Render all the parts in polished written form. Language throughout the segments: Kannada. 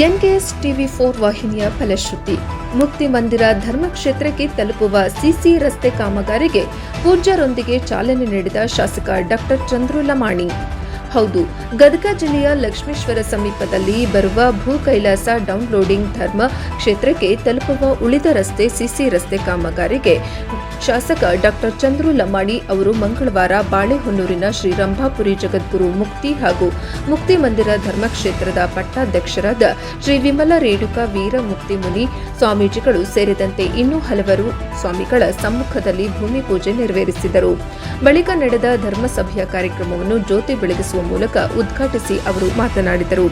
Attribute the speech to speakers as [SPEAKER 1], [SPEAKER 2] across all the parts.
[SPEAKER 1] ಎನ್ಕೆಎಸ್ ಟಿವಿ4 ವಾಹಿನಿಯ ಫಲಶ್ರುತಿ ಮುಕ್ತಿ ಮಂದಿರ ಧರ್ಮಕ್ಷೇತ್ರಕ್ಕೆ ತಲುಪುವ ಸಿಸಿ ರಸ್ತೆ ಕಾಮಗಾರಿಗೆ ಪೂಜ್ಯರೊಂದಿಗೆ ಚಾಲನೆ ನೀಡಿದ ಶಾಸಕ ಡಾಕ್ಟರ್ ಚಂದ್ರು ಲಮಾಣಿ. ಹೌದು, ಗದಗ ಜಿಲ್ಲೆಯ ಲಕ್ಷ್ಮೇಶ್ವರ ಸಮೀಪದಲ್ಲಿ ಬರುವ ಭೂ ಕೈಲಾಸ ಡೌನ್ಲೋಡಿಂಗ್ ಧರ್ಮ ಕ್ಷೇತ್ರಕ್ಕೆ ತಲುಪುವ ಉಳಿದ ರಸ್ತೆ ಸಿಸಿ ರಸ್ತೆ ಕಾಮಗಾರಿಗೆ ಶಾಸಕ ಡಾಕ್ಟರ್ ಚಂದ್ರು ಲಮಾಣಿ ಅವರು ಮಂಗಳವಾರ ಬಾಳೆಹೊನ್ನೂರಿನ ಶ್ರೀ ರಂಭಾಪುರಿ ಜಗದ್ಗುರು ಮುಕ್ತಿ ಹಾಗೂ ಮುಕ್ತಿ ಮಂದಿರ ಧರ್ಮಕ್ಷೇತ್ರದ ಪಟ್ಟಾಧ್ಯಕ್ಷರಾದ ಶ್ರೀ ವಿಮಲ ರೇಣುಕಾ ವೀರ ಮುಕ್ತಿ ಮುನಿ ಸ್ವಾಮೀಜಿಗಳು ಸೇರಿದಂತೆ ಇನ್ನೂ ಹಲವರು ಸ್ವಾಮಿಗಳ ಸಮ್ಮುಖದಲ್ಲಿ ಭೂಮಿ ಪೂಜೆ ನೆರವೇರಿಸಿದರು. ಬಳಿಕ ನಡೆದ ಧರ್ಮಸಭೆಯ ಕಾರ್ಯಕ್ರಮವನ್ನು ಜ್ಯೋತಿ ಬೆಳಗಿಸುವ ಮೂಲಕ ಉದ್ಘಾಟಿಸಿ ಅವರು ಮಾತನಾಡಿದರು.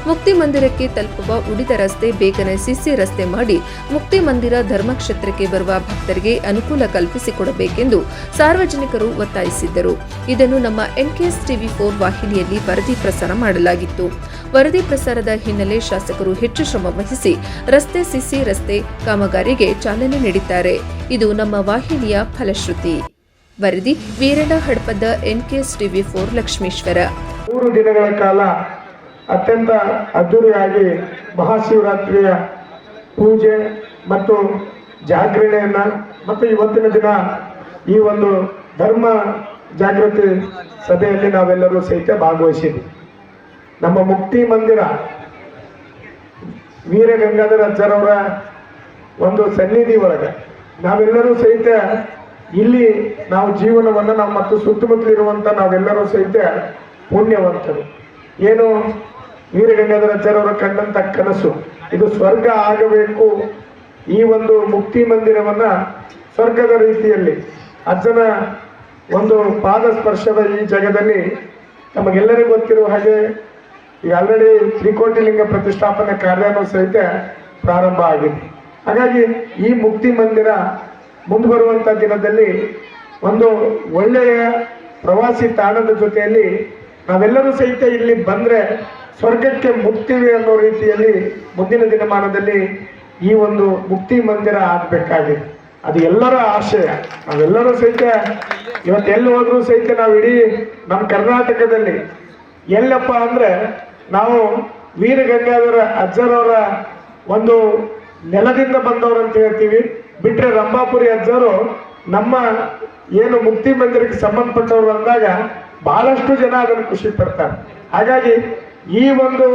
[SPEAKER 1] ಮುಕ್ತಿ ಮಂದಿರಕ್ಕೆ ತಲುಪುವ ಉಳಿದ ರಸ್ತೆ ಬೇಗನೆ ಸಿಸಿ ರಸ್ತೆ ಮಾಡಿ ಮುಕ್ತಿ ಮಂದಿರ ಧರ್ಮಕ್ಷೇತ್ರಕ್ಕೆ ಬರುವ ಭಕ್ತರಿಗೆ ಅನುಕೂಲ ಕಲ್ಪಿಸಿಕೊಡಬೇಕೆಂದು ಸಾರ್ವಜನಿಕರು ಒತ್ತಾಯಿಸಿದ್ದರು. ಇದನ್ನು ನಮ್ಮ ಎನ್ಕೆಎಸ್ ಟಿವಿ4 ವಾಹಿನಿಯಲ್ಲಿ ವರದಿ ಪ್ರಸಾರ ಮಾಡಲಾಗಿತ್ತು. ವರದಿ ಪ್ರಸಾರದ ಹಿನ್ನೆಲೆ ಶಾಸಕರು ಹೆಚ್ಚು ಶ್ರಮ ವಹಿಸಿ ರಸ್ತೆ ಸಿಸಿ ರಸ್ತೆ ಕಾಮಗಾರಿಗೆ ಚಾಲನೆ ನೀಡಿದ್ದಾರೆ. ಇದು ನಮ್ಮ ವಾಹಿನಿಯ ಫಲಶ್ರುತಿ. ವರದಿ ವೀರಣ್ಣ ಹಡಪದ, ಎನ್ಕೆಎಸ್ ಟಿವಿ4 ಲಕ್ಷ್ಮೇಶ್ವರ.
[SPEAKER 2] 3 ದಿನಗಳ ಕಾಲ ಅತ್ಯಂತ ಅದ್ದೂರಿಯಾಗಿ ಮಹಾಶಿವರಾತ್ರಿಯ ಪೂಜೆ ಮತ್ತು ಜಾಗರಣೆಯನ್ನ ಮತ್ತು ಇವತ್ತಿನ ದಿನ ಈ ಒಂದು ಧರ್ಮ ಜಾಗೃತಿ ಸಭೆಯಲ್ಲಿ ನಾವೆಲ್ಲರೂ ಸಹಿತ ಭಾಗವಹಿಸಿದ್ವಿ. ನಮ್ಮ ಮುಕ್ತಿ ಮಂದಿರ ವೀರ ಗಂಗಾಧರ ಅಜ್ಜರವರ ಒಂದು ಸನ್ನಿಧಿ ಒಳಗೆ ನಾವೆಲ್ಲರೂ ಸಹಿತ ಇಲ್ಲಿ ನಾವು ಜೀವನವನ್ನು ನಾವು ಮತ್ತು ಸುತ್ತಮುತ್ತಲಿರುವಂಥ ನಾವೆಲ್ಲರೂ ಸಹಿತ ಪುಣ್ಯವಂತರು. ಏನು ವೀರ ಗಂಗಾಧರ ಅಜ್ಜರವರ ಕಂಡಂಥ ಕನಸು ಇದು ಸ್ವರ್ಗ ಆಗಬೇಕು. ಈ ಒಂದು ಮುಕ್ತಿ ಮಂದಿರವನ್ನ ಸ್ವರ್ಗದ ರೀತಿಯಲ್ಲಿ ಅಜ್ಜನ ಒಂದು ಪಾದ ಸ್ಪರ್ಶದ ಈ ಜಗದಲ್ಲಿ ನಮಗೆಲ್ಲರಿಗೂ ಗೊತ್ತಿರುವ ಹಾಗೆ ಈಗ ಆಲ್ರೆಡಿ ತ್ರಿಕೋಟಿಲಿಂಗ ಪ್ರತಿಷ್ಠಾಪನೆ ಕಾರ್ಯನೂ ಸಹಿತ ಪ್ರಾರಂಭ ಆಗಿದೆ. ಹಾಗಾಗಿ ಈ ಮುಕ್ತಿ ಮಂದಿರ ಮುಂದುವರುವಂಥ ದಿನದಲ್ಲಿ ಒಂದು ಒಳ್ಳೆಯ ಪ್ರವಾಸಿ ತಾಣದ ಜೊತೆಯಲ್ಲಿ ನಾವೆಲ್ಲರೂ ಸಹಿತ ಇಲ್ಲಿ ಬಂದರೆ ಸ್ವರ್ಗಕ್ಕೆ ಮುಕ್ತಿವೆ ಅನ್ನೋ ರೀತಿಯಲ್ಲಿ ಮುಂದಿನ ದಿನಮಾನದಲ್ಲಿ ಈ ಒಂದು ಮುಕ್ತಿ ಮಂದಿರ ಆಗಬೇಕಾಗಿದೆ. ಅದು ಎಲ್ಲರ ಆಶಯ. ನಾವೆಲ್ಲರೂ ಸಹಿತ ಇವತ್ತು ಎಲ್ಲಿ ಹೋದ್ರೂ ಸಹಿತ ನಾವು ಇಡೀ ನಮ್ಮ ಕರ್ನಾಟಕದಲ್ಲಿ ಎಲ್ಲಪ್ಪ ಅಂದರೆ ನಾವು ವೀರ ಗಂಗಾಧರ ಅಜ್ಜರವರ ಒಂದು ನೆಲದಿಂದ ಬಂದವರು ಅಂತ ಹೇಳ್ತೀವಿ. ಬಿಟ್ಟರೆ ರಂಭಾಪುರಿ ಅಜ್ಜರು ನಮ್ಮ ಏನು ಮುಕ್ತಿ ಮಂದಿರಕ್ಕೆ ಸಂಬಂಧಪಟ್ಟವರು ಅಂದಾಗ ಬಹಳಷ್ಟು ಜನ ಅದನ್ನು ಖುಷಿ ಪಡ್ತಾರೆ. ಹಾಗಾಗಿ ಈ ಒಂದು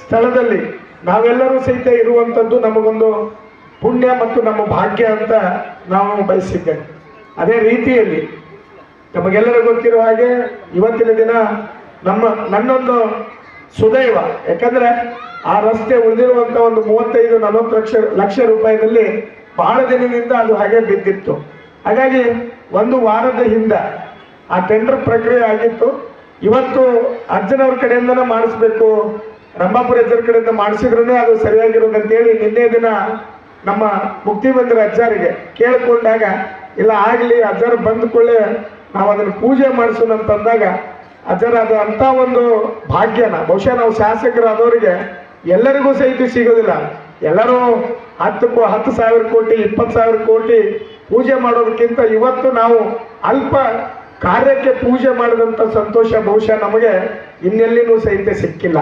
[SPEAKER 2] ಸ್ಥಳದಲ್ಲಿ ನಾವೆಲ್ಲರೂ ಸಹಿತ ಇರುವಂಥದ್ದು ನಮಗೊಂದು ಪುಣ್ಯ ಮತ್ತು ನಮ್ಮ ಭಾಗ್ಯ ಅಂತ ನಾವು ಬಯಸಿದ್ದೇವೆ. ಅದೇ ರೀತಿಯಲ್ಲಿ ನಮಗೆಲ್ಲರೂ ಗೊತ್ತಿರುವ ಹಾಗೆ ಇವತ್ತಿನ ದಿನ ನನ್ನೊಂದು ಸುದೈವ, ಯಾಕಂದ್ರೆ ಆ ರಸ್ತೆ ಉಳಿದಿರುವಂಥ ಒಂದು 35-40 ಲಕ್ಷ ರೂಪಾಯಿನಲ್ಲಿ ಬಹಳ ದಿನದಿಂದ ಅದು ಹಾಗೆ ಬಿದ್ದಿತ್ತು. ಹಾಗಾಗಿ 1 ವಾರದ ಹಿಂದೆ ಆ ಟೆಂಡರ್ ಪ್ರಕ್ರಿಯೆ ಆಗಿತ್ತು. ಇವತ್ತು ಅಜ್ಜನವ್ರ ಕಡೆಯಿಂದನೇ ಮಾಡಿಸ್ಬೇಕು, ರಂಭಾಪುರಿ ಅಜ್ಜರ ಕಡೆಯಿಂದ ಮಾಡಿಸಿದ್ರೇ ಅದು ಸರಿಯಾಗಿರೋದಂತೇಳಿ ನಿನ್ನೆ ದಿನ ನಮ್ಮ ಮುಕ್ತಿ ಮಂದಿರ ಅಜ್ಜರಿಗೆ ಕೇಳಿಕೊಂಡಾಗ ಇಲ್ಲ ಆಗಲಿ ಅಜ್ಜರು ಬಂದ ಕೂಡಲೇ ನಾವು ಅದನ್ನು ಪೂಜೆ ಮಾಡಿಸೋಣ ಅಂತಂದಾಗ ಅಜ್ಜರ ಅದು ಅಂಥ ಒಂದು ಭಾಗ್ಯನ ಬಹುಶಃ ನಾವು ಶಾಸಕರಾದವರಿಗೆ ಎಲ್ಲರಿಗೂ ಸಹಿತ ಸಿಗೋದಿಲ್ಲ. ಎಲ್ಲರೂ 10,000 ಕೋಟಿ 20,000 ಕೋಟಿ ಪೂಜೆ ಮಾಡೋದಕ್ಕಿಂತ ಇವತ್ತು ನಾವು ಅಲ್ಪ ಕಾರ್ಯಕ್ಕೆ ಪೂಜೆ ಮಾಡಿದಂಥ ಸಂತೋಷ ಬಹುಶಃ ನಮಗೆ ಇನ್ನೆಲ್ಲಿನೂ ಸಹಿತ ಸಿಕ್ಕಿಲ್ಲ.